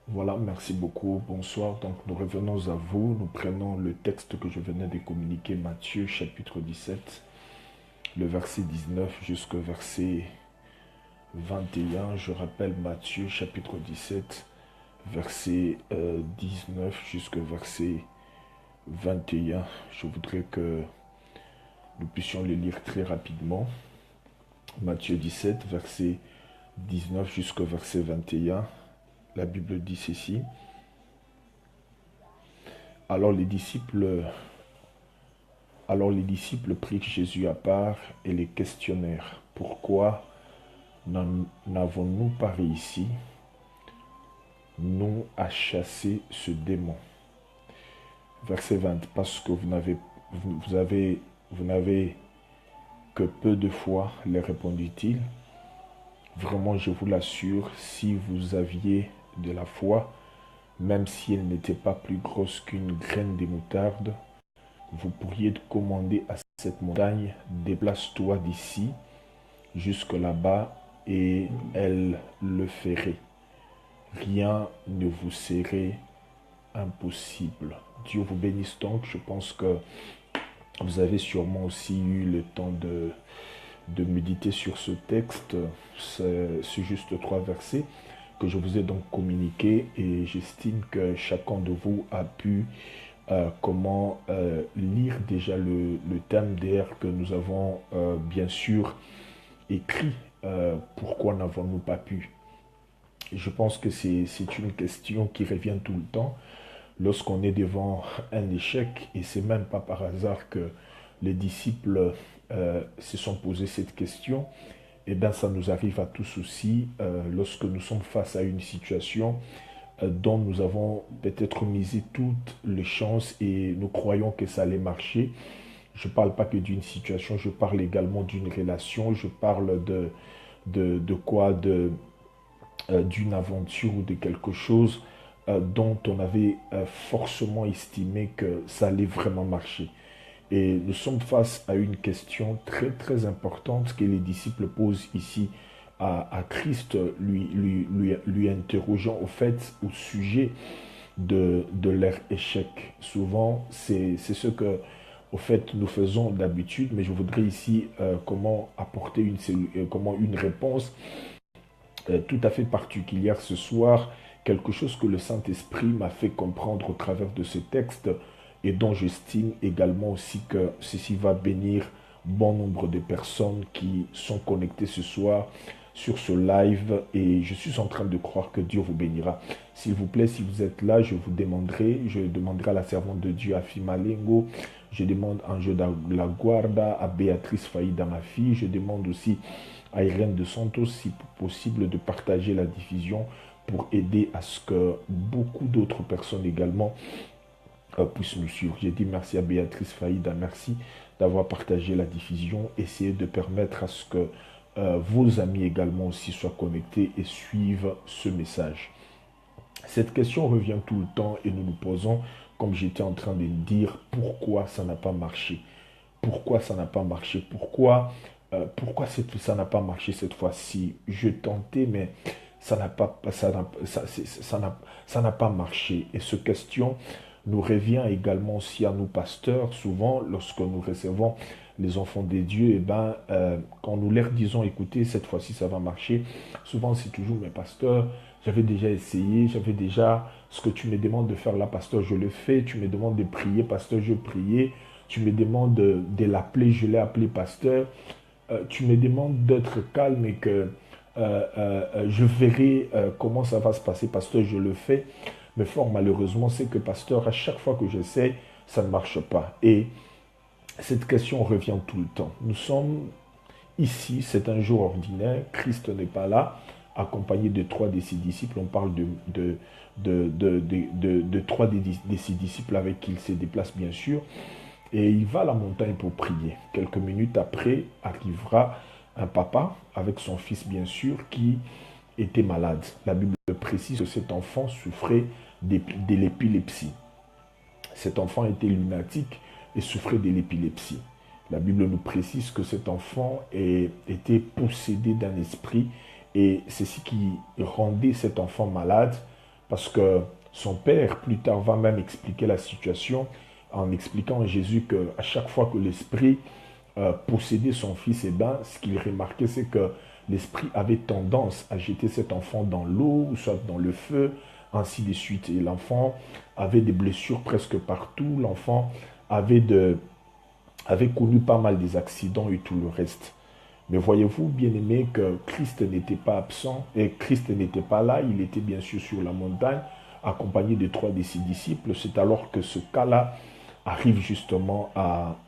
Voilà, merci beaucoup. Bonsoir. Donc, nous revenons à vous. Nous prenons le texte que je venais de communiquer, Matthieu chapitre 17, le verset 19 jusqu'au verset 21. Je rappelle Matthieu chapitre 17, verset 19 jusqu'au verset 21. Je voudrais que nous puissions le lire très rapidement. Matthieu 17, verset 19 jusqu'au verset 21. La Bible dit ceci. Alors les disciples Alors les disciples prirent Jésus à part et les questionnèrent. Pourquoi n'avons-nous pas réussi, nous, à chasser ce démon? Verset 20. Parce que vous n'avez que peu de foi, leur répondit-il. Vraiment, je vous l'assure, si vous aviez de la foi, même si elle n'était pas plus grosse qu'une graine de moutarde, vous pourriez commander à cette montagne, déplace-toi d'ici jusque là-bas et elle le ferait. Rien ne vous serait impossible. Dieu vous bénisse donc. Je pense que vous avez sûrement aussi eu le temps de méditer sur ce texte. C'est juste 3 versets que je vous ai donc communiqués et j'estime que chacun de vous a pu lire déjà le thème d'air que nous avons bien sûr écrit. Pourquoi n'avons-nous pas pu? Je pense que c'est une question qui revient tout le temps lorsqu'on est devant un échec, et c'est même pas par hasard que les disciples se sont posé cette question. Et bien ça nous arrive à tous aussi lorsque nous sommes face à une situation dont nous avons peut-être misé toutes les chances et nous croyons que ça allait marcher. Je ne parle pas que d'une situation, je parle également d'une relation, je parle de quoi, d'une aventure ou de quelque chose dont on avait forcément estimé que ça allait vraiment marcher. Et nous sommes face à une question très très importante que les disciples posent ici à Christ, lui interrogeant au fait au sujet de leur échec. Souvent, c'est ce que au fait nous faisons d'habitude, mais je voudrais ici comment apporter comment une réponse tout à fait particulière ce soir, quelque chose que le Saint-Esprit m'a fait comprendre au travers de ce texte et dont j'estime également aussi que ceci va bénir bon nombre de personnes qui sont connectées ce soir sur ce live et je suis en train de croire que Dieu vous bénira. S'il vous plaît, si vous êtes là, je demanderai à la servante de Dieu, à Fimalengo, je demande à Ange de la Guarda, à Béatrice Faïda, ma fille, je demande aussi à Irène de Santos, si possible, de partager la diffusion pour aider à ce que beaucoup d'autres personnes également puissent nous suivre. J'ai dit merci à Béatrice Faïda, merci d'avoir partagé la diffusion. Essayez de permettre à ce que vos amis également aussi soient connectés et suivent ce message. Cette question revient tout le temps et nous nous posons, comme j'étais en train de dire, pourquoi ça n'a pas marché? Pourquoi ça n'a pas marché? Pourquoi ça n'a pas marché cette fois-ci? Je tentais, mais ça n'a pas marché. Et ce question nous revient également aussi à nous pasteurs. Souvent, lorsque nous recevons les enfants des dieux, et ben, quand nous leur disons, écoutez, cette fois-ci ça va marcher, souvent c'est toujours, mes pasteurs, j'avais déjà essayé, j'avais déjà ce que tu me demandes de faire là, pasteur, je le fais. Tu me demandes de prier, pasteur, je priais. Tu me demandes de l'appeler, je l'ai appelé pasteur. Tu me demandes d'être calme et que je verrai comment ça va se passer, pasteur, je le fais. Mais fort malheureusement, c'est que pasteur, à chaque fois que j'essaie, ça ne marche pas. Et cette question revient tout le temps. Nous sommes ici, c'est un jour ordinaire, Christ n'est pas là, accompagné de trois de ses disciples. On parle de trois de ses disciples avec qui il se déplace bien sûr. Et il va à la montagne pour prier. Quelques minutes après, arrivera un papa avec son fils, bien sûr, qui était malade. La Bible précise que cet enfant souffrait de l'épilepsie. Cet enfant était lunatique et souffrait de l'épilepsie. La Bible nous précise que cet enfant était possédé d'un esprit et c'est ce qui rendait cet enfant malade parce que son père, plus tard, va même expliquer la situation en expliquant à Jésus qu'à chaque fois que l'esprit possédait son fils, eh ben, ce qu'il remarquait, c'est que l'esprit avait tendance à jeter cet enfant dans l'eau, ou soit dans le feu, ainsi de suite. Et l'enfant avait des blessures presque partout. L'enfant avait connu pas mal des accidents et tout le reste. Mais voyez-vous, bien aimé, que Christ n'était pas absent, et Christ n'était pas là, il était bien sûr sur la montagne, accompagné de 3 de ses disciples. C'est alors que ce cas-là arrive justement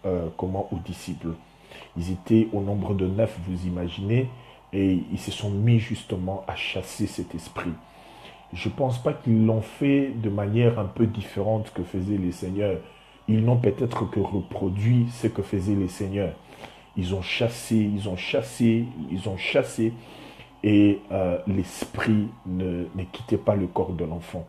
aux disciples. Ils étaient au nombre de 9, vous imaginez, et ils se sont mis justement à chasser cet esprit. Je ne pense pas qu'ils l'ont fait de manière un peu différente que faisaient les seigneurs. Ils n'ont peut-être que reproduit ce que faisaient les seigneurs. Ils ont chassé, ils ont chassé, ils ont chassé, et l'esprit ne quittait pas le corps de l'enfant.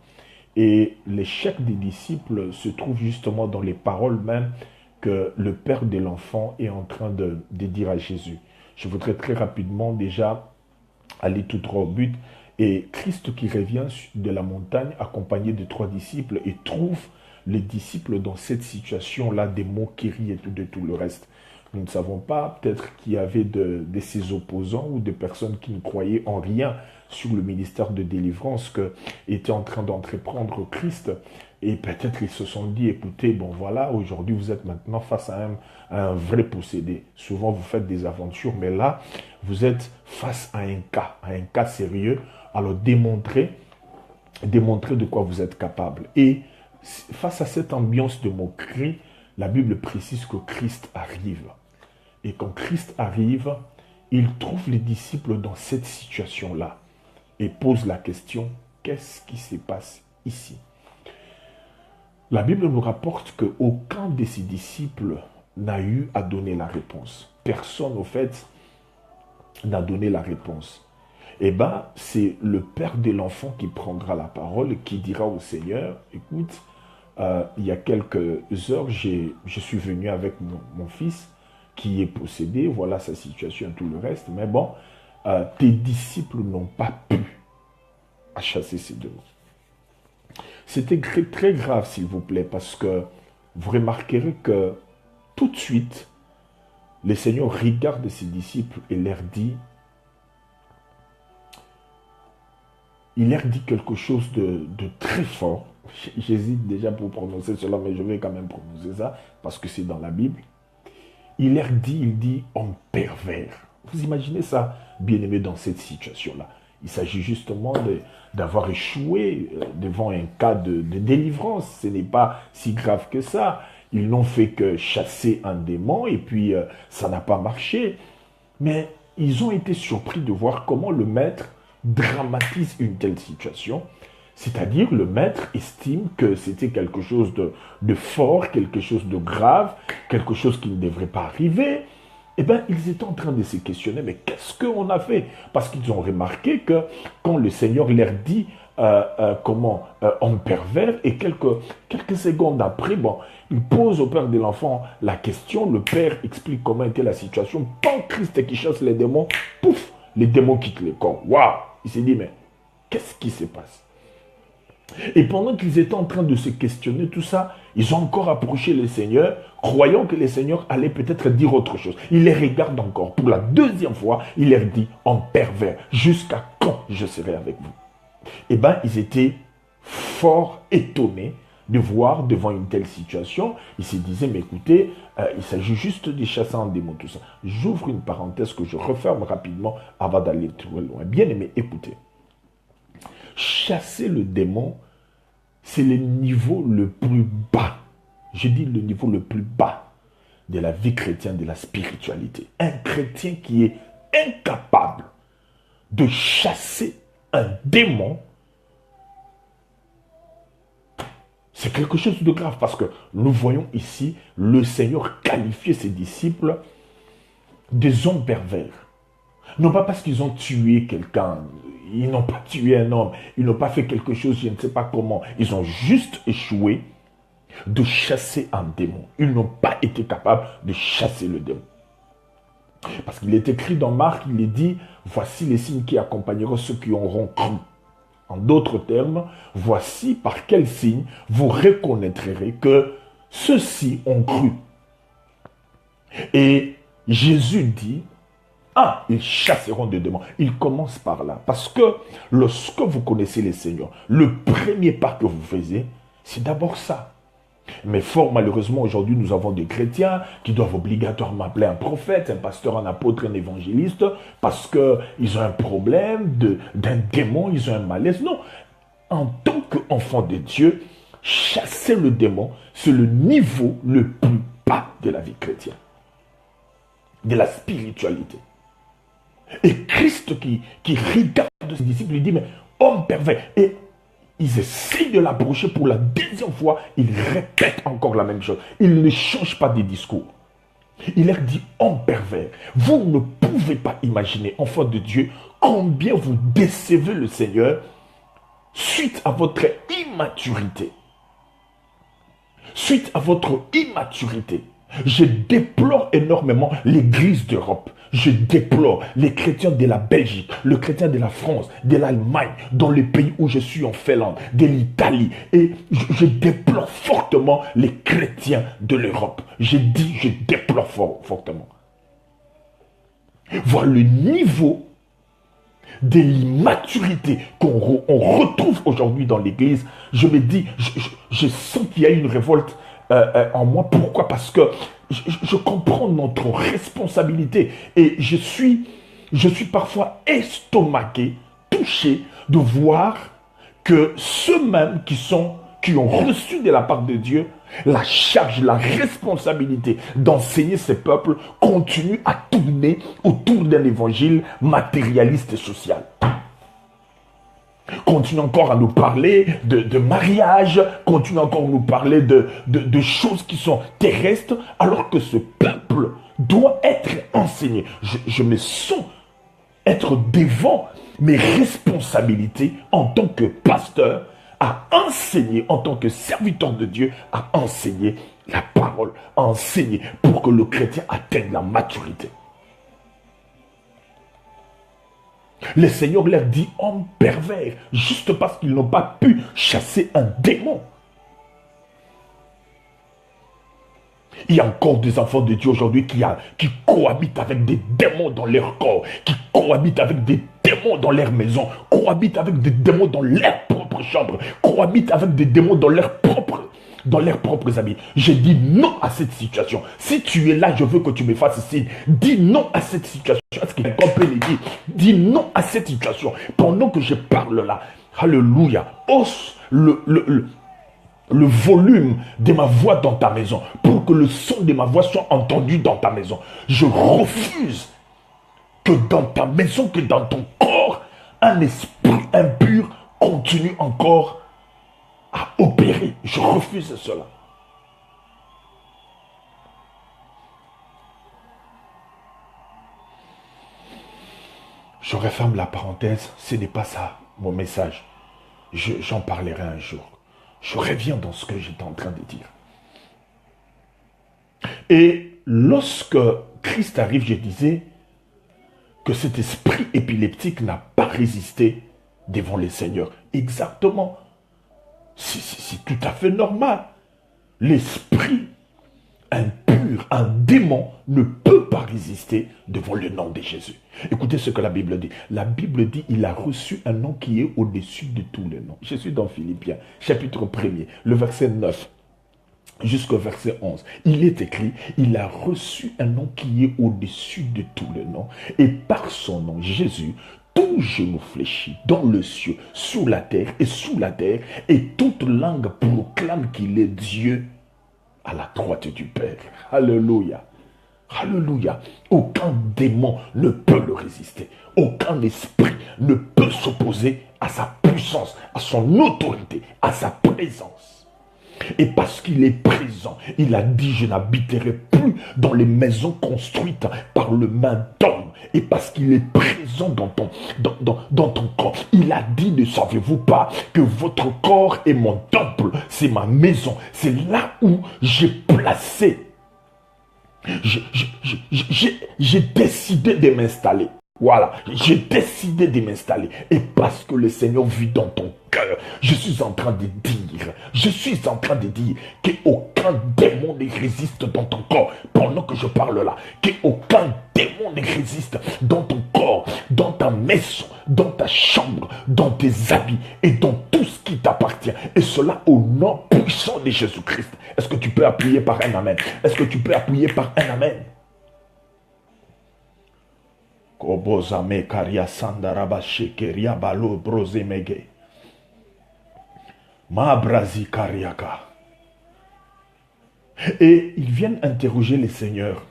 Et l'échec des disciples se trouve justement dans les paroles même que le père de l'enfant est en train de dire à Jésus. Je voudrais très rapidement déjà aller tout droit au but. Et Christ qui revient de la montagne accompagné de 3 disciples et trouve les disciples dans cette situation-là, des moqueries et de tout le reste. Nous ne savons pas, peut-être qu'il y avait de ses opposants ou des personnes qui ne croyaient en rien sur le ministère de délivrance que était en train d'entreprendre Christ. Et peut-être ils se sont dit, écoutez, bon voilà, aujourd'hui vous êtes maintenant face à un vrai possédé. Souvent vous faites des aventures, mais là, vous êtes face à un cas sérieux. Alors démontrez de quoi vous êtes capable. Et face à cette ambiance de moquerie, la Bible précise que Christ arrive. Et quand Christ arrive, il trouve les disciples dans cette situation-là et pose la question, qu'est-ce qui se passe ici? La Bible nous rapporte qu'aucun de ses disciples n'a eu à donner la réponse. Personne, au fait, n'a donné la réponse. Eh bien, c'est le père de l'enfant qui prendra la parole et qui dira au Seigneur, écoute, il y a quelques heures, je suis venu avec mon fils qui est possédé, voilà sa situation et tout le reste, mais bon, tes disciples n'ont pas pu chasser ces démons. C'était très grave, s'il vous plaît, parce que vous remarquerez que tout de suite, le Seigneur regarde ses disciples et leur dit, il leur dit quelque chose de très fort. J'hésite déjà pour prononcer cela, mais je vais quand même prononcer ça, parce que c'est dans la Bible. Il dit, homme pervers. Vous imaginez ça, bien-aimé, dans cette situation-là. Il s'agit justement d'avoir échoué devant un cas de délivrance. Ce n'est pas si grave que ça. Ils n'ont fait que chasser un démon et puis ça n'a pas marché. Mais ils ont été surpris de voir comment le maître dramatise une telle situation. C'est-à-dire, le maître estime que c'était quelque chose de fort, quelque chose de grave, quelque chose qui ne devrait pas arriver. Eh bien, ils étaient en train de se questionner, mais qu'est-ce qu'on a fait? Parce qu'ils ont remarqué que quand le Seigneur leur dit homme pervers, et quelques secondes après, bon, il pose au père de l'enfant la question, le père explique comment était la situation. Quand Christ qui chasse les démons, pouf, les démons quittent le corps. Waouh! Il s'est dit, mais qu'est-ce qui se passe? Et pendant qu'ils étaient en train de se questionner tout ça, ils ont encore approché le Seigneur, croyant que le Seigneur allait peut-être dire autre chose. Il les regarde encore. Pour la 2e fois, il leur dit, en pervers, jusqu'à quand je serai avec vous? Eh bien, ils étaient fort étonnés de voir devant une telle situation. Ils se disaient, mais écoutez, il s'agit juste de chasser un démon, tout ça. J'ouvre une parenthèse que je referme rapidement avant d'aller trop loin. Bien aimé, écoutez. Chasser le démon, c'est le niveau le plus bas. Je dis le niveau le plus bas de la vie chrétienne, de la spiritualité. Un chrétien qui est incapable de chasser un démon, c'est quelque chose de grave parce que nous voyons ici le Seigneur qualifier ses disciples des hommes pervers. Non pas parce qu'ils ont tué quelqu'un, ils n'ont pas tué un homme, ils n'ont pas fait quelque chose, je ne sais pas comment. Ils ont juste échoué de chasser un démon. Ils n'ont pas été capables de chasser le démon. Parce qu'il est écrit dans Marc, il est dit, voici les signes qui accompagneront ceux qui auront cru. En d'autres termes, voici par quel signe vous reconnaîtrez que ceux-ci ont cru. Et Jésus dit, ah, ils chasseront des démons. Il commence par là. Parce que lorsque vous connaissez les Seigneurs, le premier pas que vous faisiez, c'est d'abord ça. Mais fort malheureusement, aujourd'hui, nous avons des chrétiens qui doivent obligatoirement appeler un prophète, un pasteur, un apôtre, un évangéliste, parce qu'ils ont un problème d'un démon, ils ont un malaise. Non. En tant qu'enfant de Dieu, chasser le démon, c'est le niveau le plus bas de la vie chrétienne, de la spiritualité. Et Christ qui regarde ses disciples, lui dit, mais homme pervers. Et ils essayent de l'approcher pour la deuxième fois, il répète encore la même chose. Il ne change pas de discours. Il leur dit, homme pervers, vous ne pouvez pas imaginer, enfant de Dieu, combien vous décevez le Seigneur suite à votre immaturité. Suite à votre immaturité. Je déplore énormément l'Église d'Europe. Je déplore les chrétiens de la Belgique, les chrétiens de la France, de l'Allemagne, dans les pays où je suis en Finlande, de l'Italie. Et je déplore fortement les chrétiens de l'Europe. Je déplore fortement. Voir le niveau de l'immaturité qu'on retrouve aujourd'hui dans l'Église. Je me dis, je sens qu'il y a une révolte en moi. Pourquoi? Parce que je comprends notre responsabilité et je suis parfois estomaqué, touché de voir que ceux-mêmes qui ont reçu de la part de Dieu la charge, la responsabilité d'enseigner ces peuples continuent à tourner autour d'un évangile matérialiste et social. Continue encore à nous parler de mariage, continue encore à nous parler de choses qui sont terrestres, alors que ce peuple doit être enseigné. Je me sens être devant mes responsabilités en tant que pasteur, à enseigner, en tant que serviteur de Dieu, à enseigner la parole, à enseigner pour que le chrétien atteigne la maturité. Le Seigneur leur dit homme pervers, juste parce qu'ils n'ont pas pu chasser un démon. Il y a encore des enfants de Dieu aujourd'hui qui cohabitent avec des démons dans leur corps, qui cohabitent avec des démons dans leur maison, cohabitent avec des démons dans leur propre chambre, cohabitent avec des démons dans leurs propres amis. Je dis non à cette situation. Si tu es là, je veux que tu me fasses signe. Dis non à cette situation. Est-ce que quelqu'un peut le dire? Dis non à cette situation. Pendant que je parle là, alléluia, hausse le volume de ma voix dans ta maison pour que le son de ma voix soit entendu dans ta maison. Je refuse que dans ta maison, que dans ton corps, un esprit impur continue encore à opérer. Je refuse cela. Je referme la parenthèse. Ce n'est pas ça mon message. J'en parlerai un jour. Je reviens dans ce que j'étais en train de dire. Et lorsque Christ arrive, je disais que cet esprit épileptique n'a pas résisté devant les seigneurs. Exactement. C'est tout à fait normal. L'esprit impur, un démon, ne peut pas résister devant le nom de Jésus. Écoutez ce que la Bible dit. La Bible dit, il a reçu un nom qui est au-dessus de tous les noms. Je suis dans Philippiens, chapitre 1er, le verset 9 jusqu'au verset 11. Il est écrit, il a reçu un nom qui est au-dessus de tous les noms. Et par son nom, Jésus, tout genou fléchit dans le ciel, sous la terre et sous la terre, et toute langue proclame qu'il est Dieu à la droite du Père. Alléluia. Alléluia. Aucun démon ne peut le résister. Aucun esprit ne peut s'opposer à sa puissance, à son autorité, à sa présence. Et parce qu'il est présent, il a dit, je n'habiterai plus dans les maisons construites par le main d'homme. Et parce qu'il est présent dans ton corps, il a dit, ne savez-vous pas que votre corps est mon temple, c'est ma maison, c'est là où j'ai placé. J'ai décidé de m'installer. Voilà, j'ai décidé de m'installer. Et parce que le Seigneur vit dans ton cœur, je suis en train de dire qu'aucun démon ne résiste dans ton corps. Pendant que je parle là, qu'aucun démon ne résiste dans ton corps, dans ta maison, dans ta chambre, dans tes habits et dans tout ce qui t'appartient. Et cela au nom puissant de Jésus-Christ. Est-ce que tu peux appuyer par un amen? Est-ce que tu peux appuyer par un amen? Kobozame karia sandaraba shekeria balo brozemege. Ma brazi kariaka. Et ils viennent interroger les seigneurs.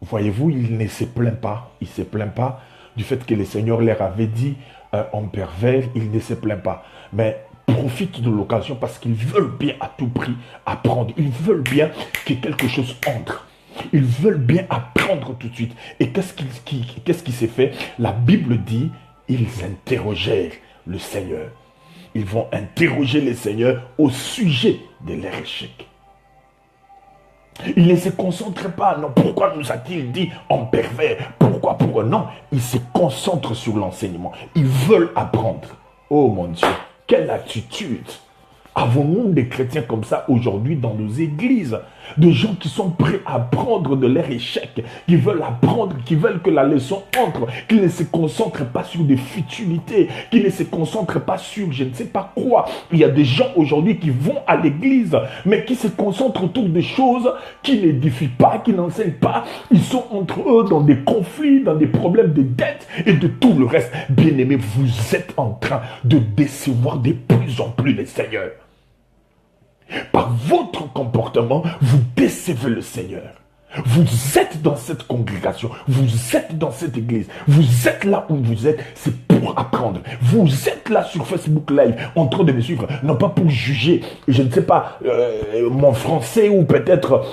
Voyez-vous, il ne se plaint pas. Il ne se plaint pas du fait que le Seigneur leur avait dit en pervers, il ne se plaint pas. Mais profite de l'occasion parce qu'ils veulent bien à tout prix apprendre. Ils veulent bien que quelque chose entre. Ils veulent bien apprendre tout de suite. Et qu'est-ce qui s'est fait? La Bible dit, ils interrogèrent le Seigneur. Ils vont interroger le Seigneur au sujet de leur échec. Il ne se concentre pas, non, pourquoi nous a-t-il dit en pervers? Pourquoi? Non, ils se concentrent sur l'enseignement. Ils veulent apprendre. Oh mon Dieu, quelle attitude! Avons-nous des chrétiens comme ça aujourd'hui dans nos églises? De gens qui sont prêts à apprendre de leur échec, qui veulent apprendre, qui veulent que la leçon entre, qui ne se concentrent pas sur des futilités, qui ne se concentrent pas sur je ne sais pas quoi. Il y a des gens aujourd'hui qui vont à l'église, mais qui se concentrent autour des choses qui n'édifient pas, qui n'enseignent pas. Ils sont entre eux dans des conflits, dans des problèmes de dette et de tout le reste. Bien-aimés, vous êtes en train de décevoir de plus en plus les seigneurs. Par votre comportement, vous décevez le Seigneur. Vous êtes dans cette congrégation, vous êtes dans cette église, vous êtes là où vous êtes, c'est pour apprendre. Vous êtes là sur Facebook Live en train de me suivre, non pas pour juger, je ne sais pas, mon français ou peut-être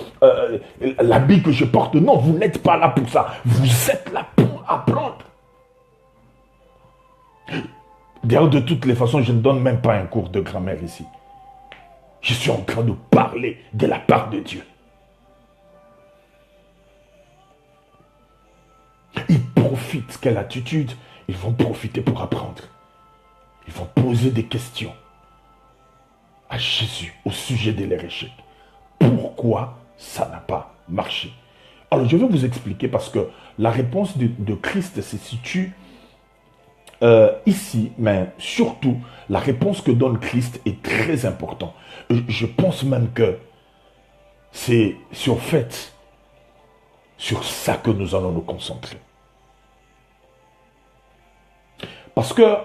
l'habit que je porte. Non, vous n'êtes pas là pour ça. Vous êtes là pour apprendre. D'ailleurs, de toutes les façons, je ne donne même pas un cours de grammaire ici. Je suis en train de parler de la part de Dieu. Ils profitent. Quelle attitude? Ils vont profiter pour apprendre. Ils vont poser des questions à Jésus au sujet de leur échec. Pourquoi ça n'a pas marché? Alors je vais vous expliquer parce que la réponse de Christ se situe ici, mais surtout, la réponse que donne Christ est très importante. Je pense même que c'est sur fait, sur ça que nous allons nous concentrer. Parce que,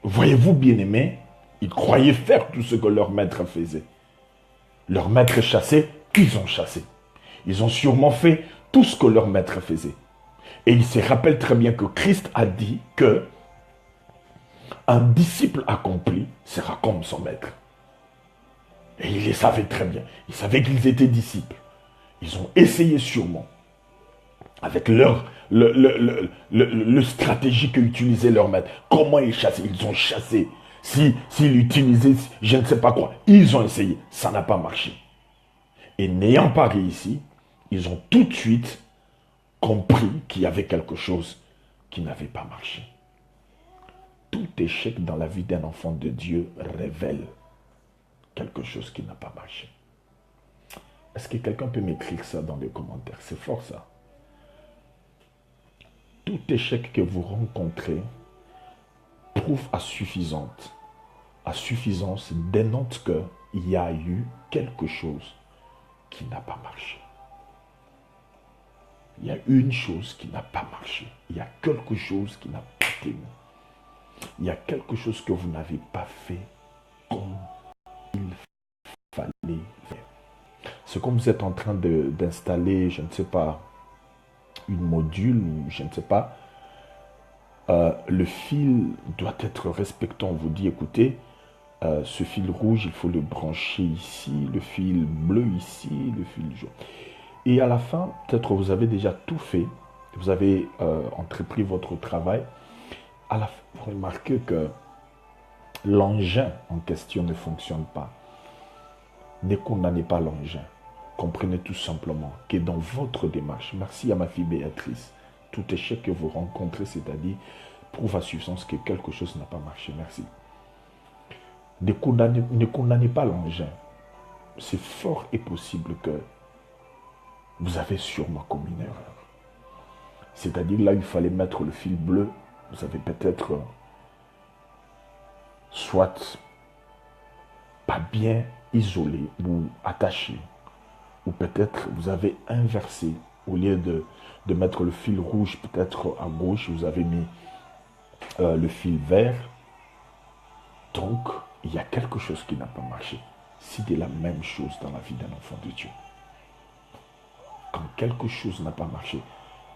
voyez-vous, bien-aimés, ils croyaient faire tout ce que leur maître faisait. Leur maître chassait, ils ont chassé. Ils ont sûrement fait tout ce que leur maître faisait. Et ils se rappellent très bien que Christ a dit que un disciple accompli sera comme son maître. Et ils le savaient très bien. Ils savaient qu'ils étaient disciples. Ils ont essayé sûrement, avec le stratégie qu'utilisait leur maître. Comment ils chassaient? Ils ont chassé. S'ils utilisaient, je ne sais pas quoi, ils ont essayé. Ça n'a pas marché. Et n'ayant pas réussi, ils ont tout de suite compris qu'il y avait quelque chose qui n'avait pas marché. Tout échec dans la vie d'un enfant de Dieu révèle quelque chose qui n'a pas marché. Est-ce que quelqu'un peut m'écrire ça dans les commentaires? C'est fort ça. Tout échec que vous rencontrez prouve à suffisance dénote qu'il y a eu quelque chose qui n'a pas marché. Il y a une chose qui n'a pas marché. Il y a quelque chose qui n'a pas tenu. Il y a quelque chose que vous n'avez pas fait comme il fallait faire. C'est comme vous êtes en train d'installer, je ne sais pas, une module ou je ne sais pas. Le fil doit être respecté. On vous dit, écoutez, ce fil rouge, il faut le brancher ici, le fil bleu ici, le fil jaune. Et à la fin, peut-être vous avez déjà tout fait, vous avez entrepris votre travail. À la fin, vous remarquez que l'engin en question ne fonctionne pas. Ne condamnez pas l'engin. Comprenez tout simplement que dans votre démarche, merci à ma fille Béatrice Tout échec que vous rencontrez, c'est-à-dire, prouve à suffisance que quelque chose n'a pas marché. Merci. Ne condamnez pas l'engin. C'est fort et possible que vous avez sûrement commis une erreur. C'est-à-dire, là, il fallait mettre le fil bleu. Vous avez peut-être soit pas bien isolé ou attaché, ou peut-être vous avez inversé. Au lieu de mettre le fil rouge peut-être à gauche, vous avez mis le fil vert. Donc, il y a quelque chose qui n'a pas marché. C'est de la même chose dans la vie d'un enfant de Dieu. Quand quelque chose n'a pas marché,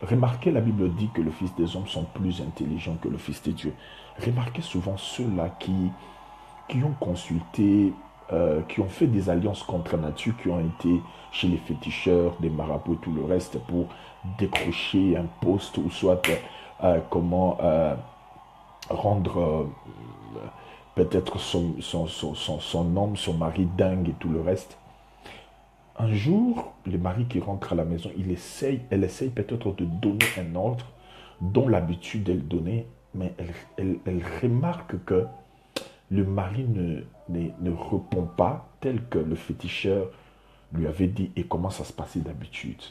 remarquez, la Bible dit que le Fils des hommes sont plus intelligents que le Fils de Dieu. Remarquez souvent ceux-là qui ont consulté, qui ont fait des alliances contre nature, qui ont été chez les féticheurs, des marabouts et tout le reste pour décrocher un poste ou soit comment rendre peut-être son homme, son mari dingue et tout le reste. Un jour, le mari qui rentre à la maison, elle essaye peut-être de donner un ordre dont l'habitude elle donnait, mais elle remarque que le mari ne répond pas tel que le féticheur lui avait dit et comment ça se passait d'habitude.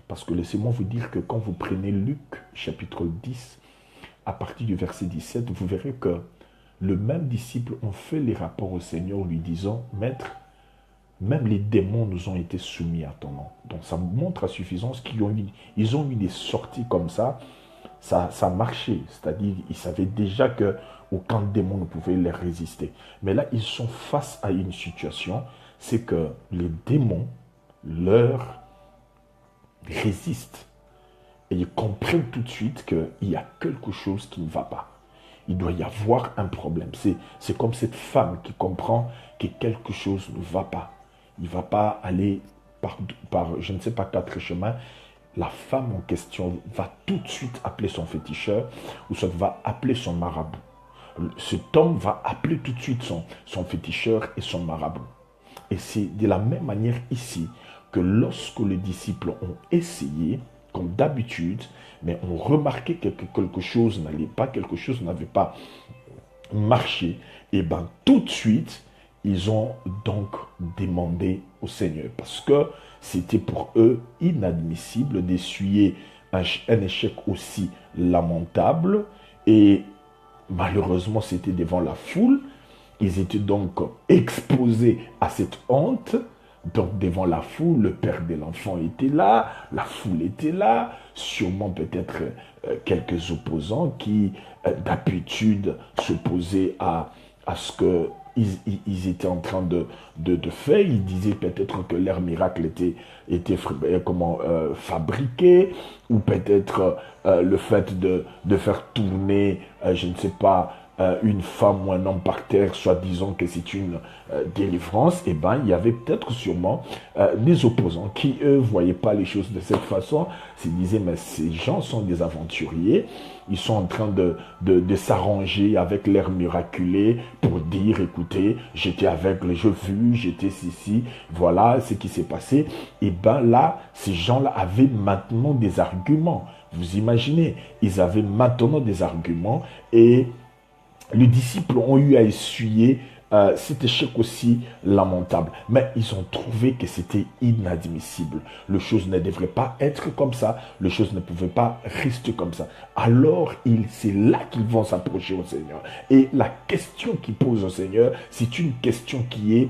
Parce que laissez-moi vous dire que quand vous prenez Luc chapitre 10, à partir du verset 17, vous verrez que le même disciple ont fait les rapports au Seigneur lui disant, Maître, même les démons nous ont été soumis à ton nom. Donc ça montre à suffisance qu'ils ont eu des sorties comme ça marchait. C'est-à-dire ils savaient déjà qu'aucun démon ne pouvait les résister. Mais là, ils sont face à une situation, c'est que les démons leur résistent. Et ils comprennent tout de suite qu'il y a quelque chose qui ne va pas. Il doit y avoir un problème. C'est comme cette femme qui comprend que quelque chose ne va pas. Il ne va pas aller par, je ne sais pas, 4 chemins. La femme en question va tout de suite appeler son féticheur ou soit va appeler son marabout. Cet homme va appeler tout de suite son féticheur et son marabout. Et c'est de la même manière ici que lorsque les disciples ont essayé, comme d'habitude, mais ont remarqué que quelque chose n'allait pas, quelque chose n'avait pas marché, et bien tout de suite, ils ont donc demandé au Seigneur, parce que c'était pour eux inadmissible d'essuyer un échec aussi lamentable, et malheureusement c'était devant la foule, ils étaient donc exposés à cette honte. Donc devant la foule, le père de l'enfant était là, la foule était là, sûrement peut-être quelques opposants qui d'habitude s'opposaient à ce que ils étaient en train de faire. Ils disaient peut-être que leur miracle était fabriqué, ou peut-être le fait de faire tourner, je ne sais pas, une femme ou un homme par terre, soit disant que c'est une délivrance, et ben il y avait peut-être sûrement des opposants qui, eux, voyaient pas les choses de cette façon, se disaient, mais ces gens sont des aventuriers, ils sont en train de s'arranger avec l'air miraculé pour dire, écoutez, j'étais aveugle, je vu, j'étais ici, voilà ce qui s'est passé. Et ben là, ces gens-là avaient maintenant des arguments. Vous imaginez, ils avaient maintenant des arguments, et les disciples ont eu à essuyer cet échec aussi lamentable. Mais ils ont trouvé que c'était inadmissible. Les choses ne devraient pas être comme ça. Les choses ne pouvaient pas rester comme ça. Alors, c'est là qu'ils vont s'approcher au Seigneur. Et la question qu'ils posent au Seigneur, c'est une question qui est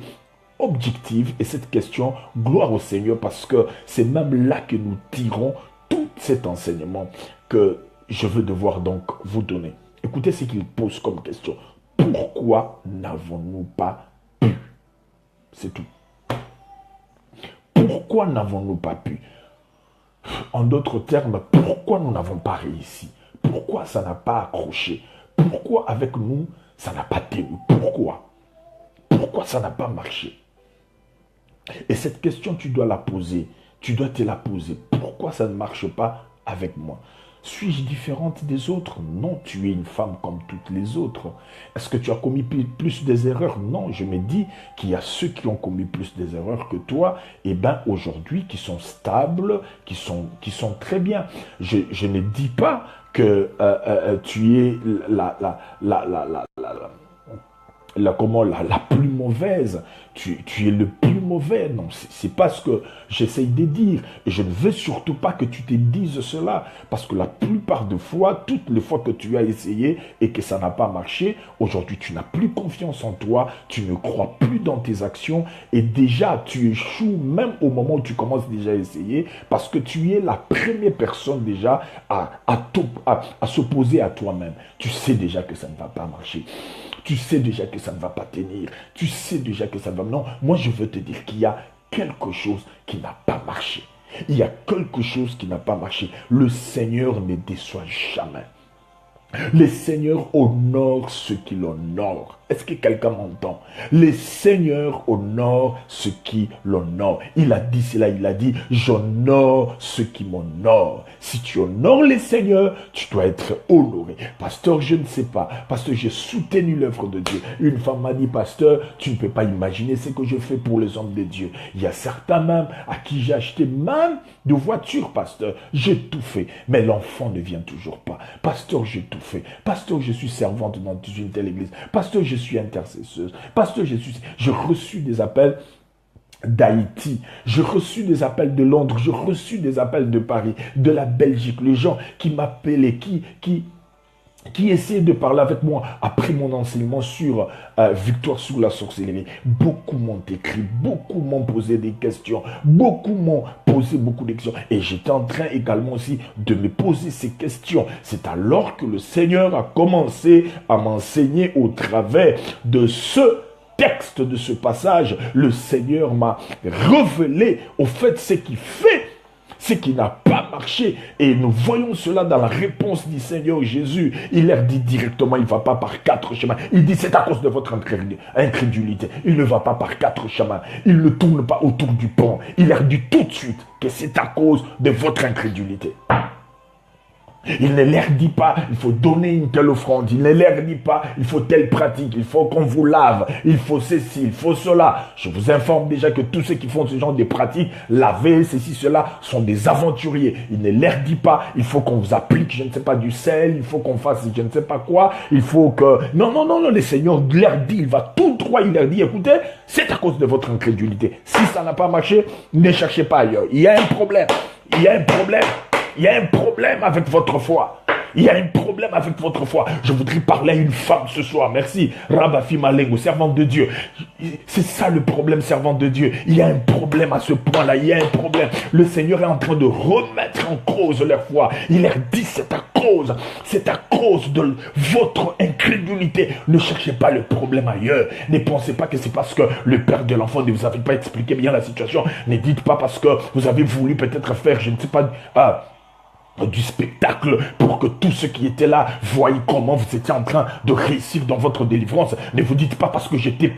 objective. Et cette question, gloire au Seigneur, parce que c'est même là que nous tirons tout cet enseignement que je veux devoir donc vous donner. Écoutez ce qu'il pose comme question. Pourquoi n'avons-nous pas pu? C'est tout. Pourquoi n'avons-nous pas pu? En d'autres termes, pourquoi nous n'avons pas réussi? Pourquoi ça n'a pas accroché? Pourquoi avec nous, ça n'a pas tenu? Pourquoi? Pourquoi ça n'a pas marché? Et cette question, tu dois la poser. Tu dois te la poser. Pourquoi ça ne marche pas avec moi? Suis-je différente des autres? Non, tu es une femme comme toutes les autres. Est-ce que tu as commis plus des erreurs? Non, je me dis qu'il y a ceux qui ont commis plus des erreurs que toi, et bien aujourd'hui, qui sont stables, qui sont très bien. Je ne dis pas que tu es la plus mauvaise, tu es le plus mauvais. Non, c'est pas ce que j'essaye de dire. Et je ne veux surtout pas que tu te dises cela. Parce que la plupart des fois, toutes les fois que tu as essayé et que ça n'a pas marché, aujourd'hui tu n'as plus confiance en toi, tu ne crois plus dans tes actions et déjà tu échoues même au moment où tu commences déjà à essayer parce que tu es la première personne déjà à s'opposer à toi-même. Tu sais déjà que ça ne va pas marcher. Tu sais déjà que ça ne va pas tenir. Tu sais déjà que ça va... Non, moi je veux te dire qu'il y a quelque chose qui n'a pas marché. Il y a quelque chose qui n'a pas marché. Le Seigneur ne déçoit jamais. Le Seigneur honore ceux qui l'honorent. Est-ce que quelqu'un m'entend? Le Seigneur honore ceux qui l'honorent. Il a dit cela, il a dit, j'honore ceux qui m'honorent. Si tu honores le Seigneur, tu dois être honoré. Pasteur, je ne sais pas. Pasteur, j'ai soutenu l'œuvre de Dieu. Une femme m'a dit, pasteur, tu ne peux pas imaginer ce que je fais pour les hommes de Dieu. Il y a certains même à qui j'ai acheté même de voitures, pasteur. J'ai tout fait. Mais l'enfant ne vient toujours pas. Pasteur, j'ai tout fait. Pasteur, je suis servante dans une telle église. Pasteur, je suis intercesseuse. Pasteur, j'ai reçu des appels d'Haïti, j'ai reçu des appels de Londres, j'ai reçu des appels de Paris, de la Belgique, les gens qui m'appelaient, qui essayaient de parler avec moi après mon enseignement sur Victoire sur la sorcellerie. Beaucoup m'ont écrit, beaucoup m'ont posé des questions, beaucoup m'ont posé beaucoup de questions. Et j'étais en train également aussi de me poser ces questions. C'est alors que le Seigneur a commencé à m'enseigner au travers de ce texte, de ce passage. Le Seigneur m'a révélé au fait ce qui fait, ce qui n'a pas marché. Et nous voyons cela dans la réponse du Seigneur Jésus. Il leur dit directement, il ne va pas par 4 chemins. Il dit, c'est à cause de votre incrédulité. Il ne va pas par 4 chemins. Il ne tourne pas autour du pont. Il leur dit tout de suite que c'est à cause de votre incrédulité. Il ne leur dit pas, il faut donner une telle offrande. Il ne leur dit pas, il faut telle pratique, il faut qu'on vous lave, il faut ceci, il faut cela. Je vous informe déjà que tous ceux qui font ce genre de pratiques, laver, ceci, cela, sont des aventuriers. Il ne leur dit pas, il faut qu'on vous applique, je ne sais pas, du sel, il faut qu'on fasse je ne sais pas quoi, il faut que... Non, non, non, non, le Seigneur leur dit, il va tout droit, il leur dit, écoutez, c'est à cause de votre incrédulité. Si ça n'a pas marché, ne cherchez pas ailleurs. Il y a un problème, il y a un problème. Il y a un problème avec votre foi. Il y a un problème avec votre foi. Je voudrais parler à une femme ce soir. Merci. Rabafi Malengo, servante de Dieu. C'est ça le problème, servante de Dieu. Il y a un problème à ce point-là. Il y a un problème. Le Seigneur est en train de remettre en cause leur foi. Il leur dit c'est à cause de votre incrédulité. Ne cherchez pas le problème ailleurs. Ne pensez pas que c'est parce que le père de l'enfant ne vous avait pas expliqué bien la situation. Ne dites pas parce que vous avez voulu peut-être faire, je ne sais pas... du spectacle pour que tous ceux qui étaient là voient comment vous étiez en train de réussir dans votre délivrance. Ne vous dites pas parce que j'étais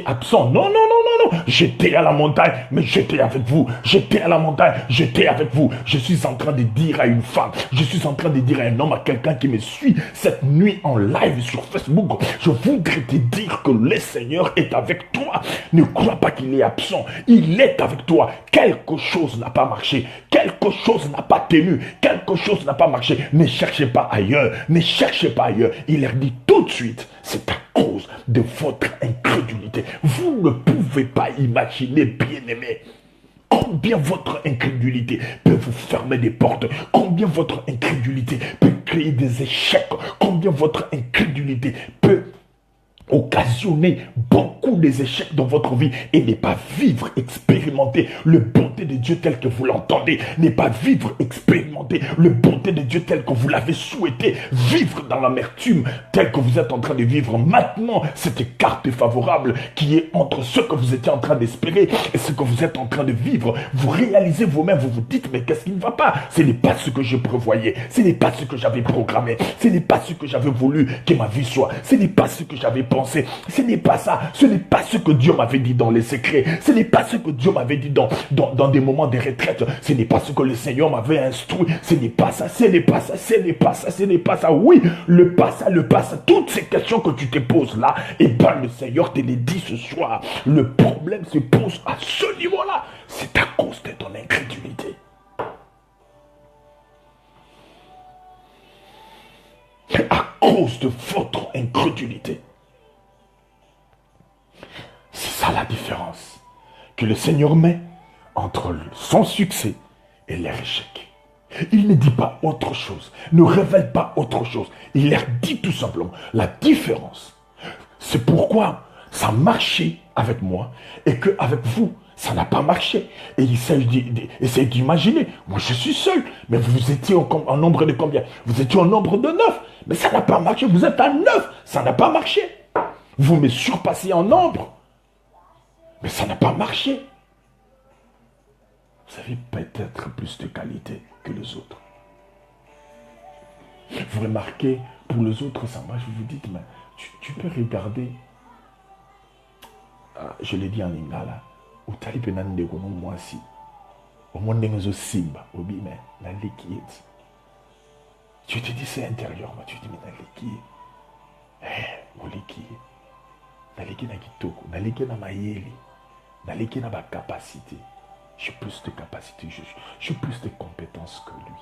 absent. Non, non, non, non, non. J'étais à la montagne, mais j'étais avec vous. J'étais à la montagne, j'étais avec vous. Je suis en train de dire à une femme, je suis en train de dire à un homme, à quelqu'un qui me suit cette nuit en live sur Facebook. Je voudrais te dire que le Seigneur est avec toi. Ne crois pas qu'il est absent. Il est avec toi. Quelque chose n'a pas marché. Quelque chose n'a pas tenu. Quelque chose n'a pas marché. Ne cherchez pas ailleurs. Ne cherchez pas ailleurs. Il leur dit tout de suite, c'est à cause de votre incrédulité. Vous ne pouvez pas imaginer, bien-aimés, combien votre incrédulité peut vous fermer des portes. Combien votre incrédulité peut créer des échecs. Combien votre incrédulité peut occasionner beaucoup des échecs dans votre vie et ne pas vivre, expérimenter le bonté de Dieu tel que vous l'entendez, ne pas vivre, expérimenter le bonté de Dieu tel que vous l'avez souhaité, vivre dans l'amertume tel que vous êtes en train de vivre maintenant, cette carte favorable qui est entre ce que vous étiez en train d'espérer et ce que vous êtes en train de vivre. Vous réalisez vous-même, vous vous dites, mais qu'est-ce qui ne va pas? Ce n'est pas ce que je prévoyais, ce n'est pas ce que j'avais programmé, ce n'est pas ce que j'avais voulu que ma vie soit, ce n'est pas ce que j'avais pensée. Ce n'est pas ça. Ce n'est pas ce que Dieu m'avait dit dans les secrets. Ce n'est pas ce que Dieu m'avait dit dans des moments de retraite. Ce n'est pas ce que le Seigneur m'avait instruit. Ce n'est pas ça, ce n'est pas ça, ce n'est pas ça, ce n'est pas ça. Oui, le pas ça, le pas ça. Toutes ces questions que tu te poses là, et bien le Seigneur te les dit ce soir. Le problème se pose à ce niveau-là. C'est à cause de ton incrédulité. À cause de votre incrédulité. C'est ça la différence que le Seigneur met entre son succès et leur échec. Il ne dit pas autre chose, ne révèle pas autre chose. Il leur dit tout simplement la différence. C'est pourquoi ça marchait avec moi et qu'avec vous, ça n'a pas marché. Et essayez d'imaginer. Moi, je suis seul. Mais vous étiez en nombre de combien? Vous étiez en nombre de 9. Mais ça n'a pas marché. Vous êtes à 9. Ça n'a pas marché. Vous me surpassez en nombre. Mais ça n'a pas marché. Vous avez peut-être plus de qualité que les autres. Vous remarquez, pour les autres, ça marche. Vous vous dites, mais tu peux regarder. Je l'ai dit en lingala. Utali penande kono mwasi. Omonde ngozo simba. Obi mais na liquide. Tu te dis c'est intérieurement. Tu te dis mais na liquide. Mon liquide. Na liquide na kitoko. Na liquide na mayeli. Na liquide na ba capacité. J'ai plus de capacité. J'ai plus de compétences que lui.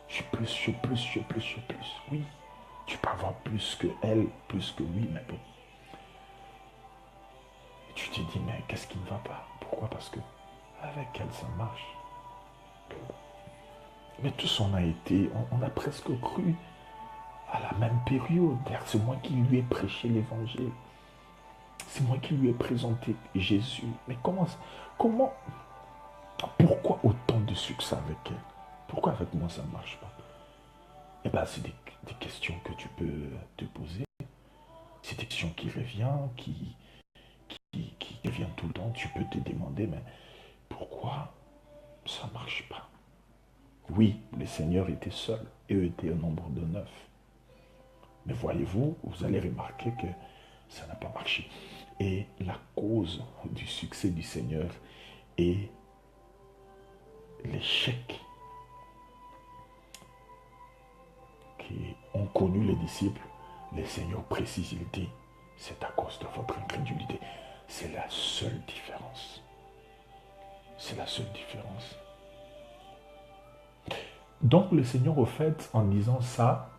J'ai plus. Oui. Tu peux avoir plus que elle, plus que lui, mais bon. Tu te dis, mais qu'est-ce qui ne va pas? Pourquoi? Parce que avec elle, ça marche. Mais tous on a été, on a presque cru à la même période. C'est moi qui lui ai prêché l'évangile. C'est moi qui lui ai présenté Jésus. Mais pourquoi autant de succès avec elle? Pourquoi avec moi ça ne marche pas? Eh bien, c'est des questions que tu peux te poser. C'est des questions qui reviennent, qui revient tout le temps. Tu peux te demander, mais pourquoi ça ne marche pas? Oui, le Seigneur était seul et eux étaient au nombre de 9. Mais voyez-vous, vous allez remarquer que ça n'a pas marché. Et la cause du succès du Seigneur est l'échec qui ont connu les disciples. Le Seigneur précise, il dit, c'est à cause de votre incrédulité. C'est la seule différence. C'est la seule différence. Donc le Seigneur, au fait, en disant ça,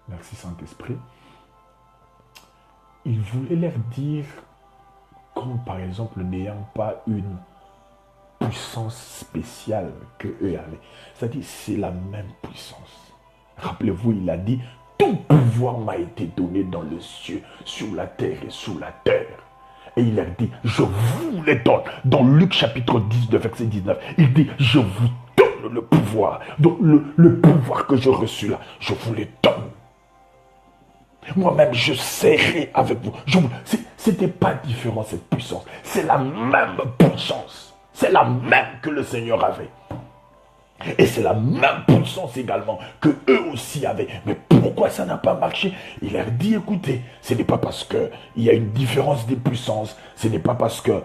merci Saint-Esprit, il voulait leur dire, comme par exemple n'ayant pas une puissance spéciale qu'eux avaient. C'est-à-dire, c'est la même puissance. Rappelez-vous, il a dit, tout pouvoir m'a été donné dans les cieux, sur la terre et sous la terre. Et il a dit, je vous les donne. Dans Luc chapitre 10, verset 19, il dit, je vous donne le pouvoir. Donc le pouvoir que j'ai reçu là, je vous le donne. Moi-même, je serai avec vous. C'était pas différent cette puissance. C'est la même puissance. C'est la même que le Seigneur avait. Et c'est la même puissance également que eux aussi avaient. Mais pourquoi ça n'a pas marché? Il leur dit, écoutez, ce n'est pas parce qu'il y a une différence de puissance. Ce n'est pas parce que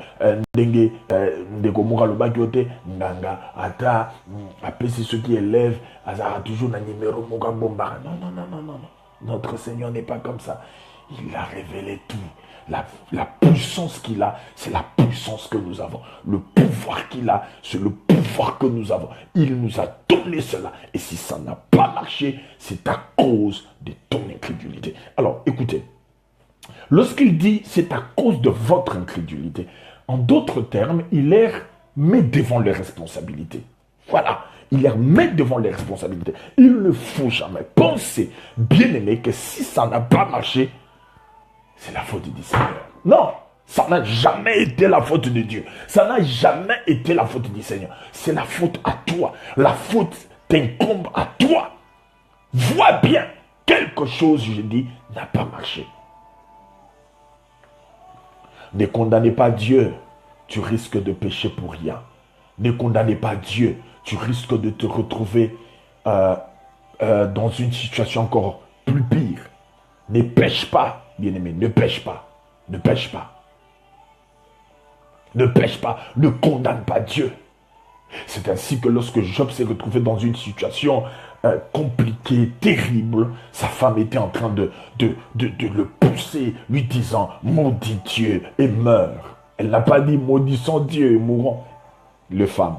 c'est ceux qui élèvent, toujours un numéro. Non. Notre Seigneur n'est pas comme ça. Il a révélé tout. La puissance qu'il a, c'est la puissance que nous avons. Le pouvoir qu'il a, c'est le pouvoir que nous avons. Il nous a donné cela. Et si ça n'a pas marché, c'est à cause de ton incrédulité. Alors, écoutez. Lorsqu'il dit c'est à cause de votre incrédulité, en d'autres termes, il les met devant les responsabilités. Voilà. Il les met devant les responsabilités. Il ne faut jamais penser, bien aimé, que si ça n'a pas marché, c'est la faute du Seigneur. Non, ça n'a jamais été la faute de Dieu. Ça n'a jamais été la faute du Seigneur. C'est la faute à toi. La faute t'incombe à toi. Vois bien, quelque chose, je dis, n'a pas marché. Ne condamnez pas Dieu, tu risques de pécher pour rien. Ne condamnez pas Dieu, tu risques de te retrouver dans une situation encore plus pire. Ne pêche pas. bien-aimé, ne pêche pas. Ne pêche pas. Ne pêche pas. Ne condamne pas Dieu. C'est ainsi que lorsque Job s'est retrouvé dans une situation compliquée, terrible, sa femme était en train de le pousser, lui disant, maudit Dieu et meurs. Elle n'a pas dit, maudissons Dieu et mourons. Le femme.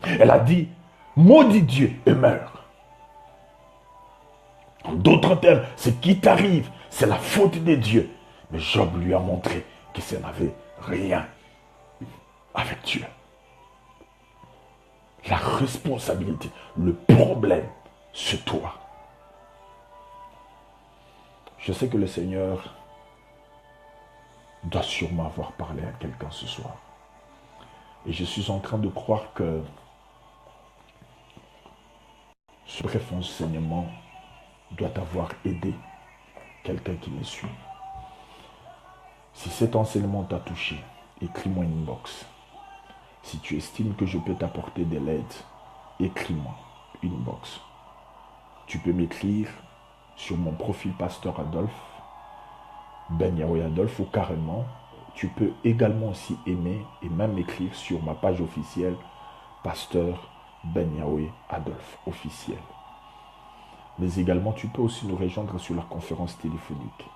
Elle a dit, maudit Dieu et meurs. En d'autres termes, ce qui t'arrive, c'est la faute de Dieu. Mais Job lui a montré que ça n'avait rien avec Dieu. La responsabilité, le problème, c'est toi. Je sais que le Seigneur doit sûrement avoir parlé à quelqu'un ce soir. Et je suis en train de croire que ce bref enseignement doit avoir aidé quelqu'un qui me suit. Si cet enseignement t'a touché, écris-moi une inbox. Si tu estimes que je peux t'apporter de l'aide, écris-moi une inbox. Tu peux m'écrire sur mon profil Pasteur Adolphe, Ben Yahweh Adolphe, ou carrément, tu peux également aussi aimer et même écrire sur ma page officielle Pasteur Ben Yahweh Adolphe officiel. Mais également, tu peux aussi nous rejoindre sur la conférence téléphonique.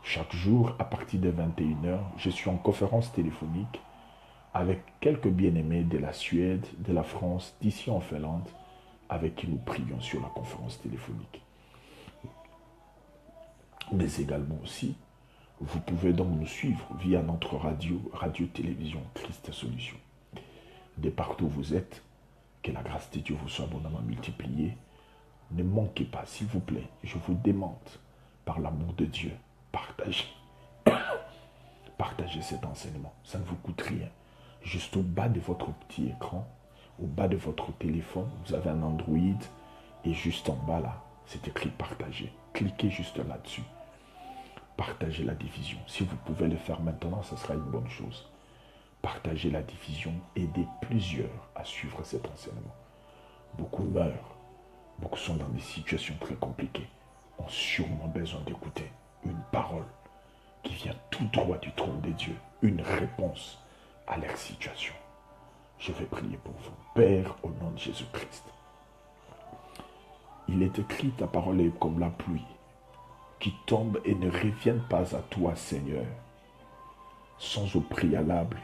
Chaque jour, à partir de 21h, je suis en conférence téléphonique avec quelques bien-aimés de la Suède, de la France, d'ici en Finlande, avec qui nous prions sur la conférence téléphonique. Mais également aussi, vous pouvez donc nous suivre via notre radio-télévision Christ Solution. De partout où vous êtes, que la grâce de Dieu vous soit abondamment multipliée. Ne manquez pas, s'il vous plaît, je vous demande, par l'amour de Dieu, partagez. Partagez cet enseignement, ça ne vous coûte rien. Juste au bas de votre petit écran, au bas de votre téléphone, vous avez un Android et juste en bas là, c'est écrit partager. Cliquez juste là-dessus. Partagez la diffusion. Si vous pouvez le faire maintenant, ce sera une bonne chose. Partagez la diffusion, aidez plusieurs à suivre cet enseignement. Beaucoup meurent, beaucoup sont dans des situations très compliquées, ont sûrement besoin d'écouter une parole qui vient tout droit du trône de Dieu, une réponse à leur situation. Je vais prier pour vous. Père, au nom de Jésus-Christ, il est écrit, ta parole est comme la pluie, qui tombe et ne revient pas à toi, Seigneur, sans au préalable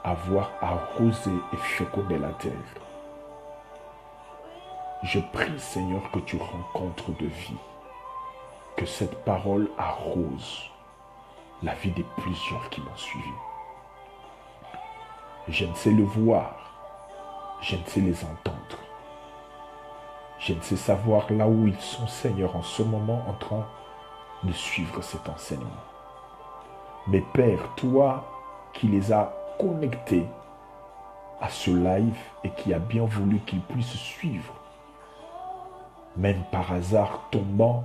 avoir arrosé et fécondé la terre. Je prie, Seigneur, que tu rencontres de vie, que cette parole arrose la vie de plusieurs qui m'ont suivi. Je ne sais le voir, je ne sais les entendre. Je ne sais savoir là où ils sont, Seigneur, en ce moment en train de suivre cet enseignement. Mais Père, toi qui les as connectés à ce live et qui as bien voulu qu'ils puissent suivre, même par hasard tombant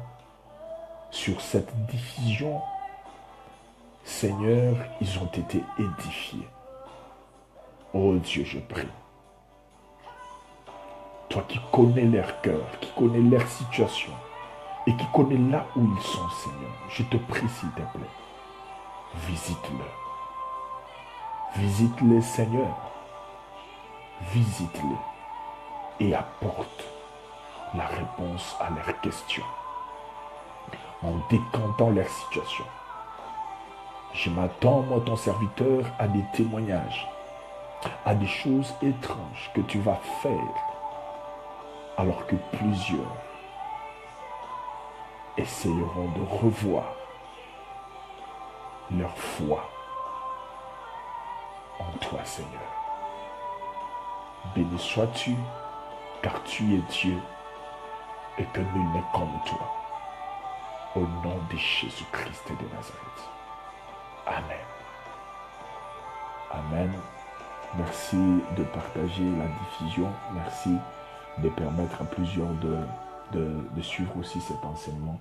sur cette diffusion, Seigneur, ils ont été édifiés. Oh Dieu, je prie. Toi qui connais leur cœur, qui connais leur situation et qui connais là où ils sont, Seigneur, je te prie s'il te plaît, visite-les. Visite-les, Seigneur. Visite-les et apporte la réponse à leurs questions en décantant leur situation. Je m'attends, moi, ton serviteur, à des témoignages, à des choses étranges que tu vas faire, alors que plusieurs essayeront de revoir leur foi en toi, Seigneur. Béni sois-tu, car tu es Dieu et que nul n'est comme toi. Au nom de Jésus-Christ de Nazareth. Amen. Amen. Merci de partager la diffusion. Merci de permettre à plusieurs de suivre aussi cet enseignement.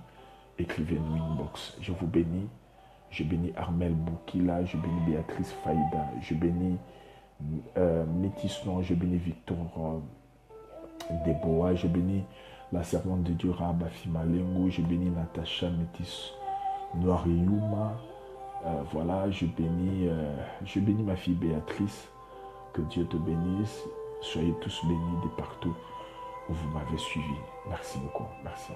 Écrivez-nous une box. Je vous bénis. Je bénis Armel Boukila. Je bénis Béatrice Faïda. Je bénis Métis Noir. Je bénis Victor Deboa. Je bénis la servante de Dieu Rahaba Fimalengo, je bénis Natacha Métis Noiriyuma. Voilà, je bénis ma fille Béatrice. Que Dieu te bénisse. Soyez tous bénis de partout où vous m'avez suivi. Merci beaucoup. Merci.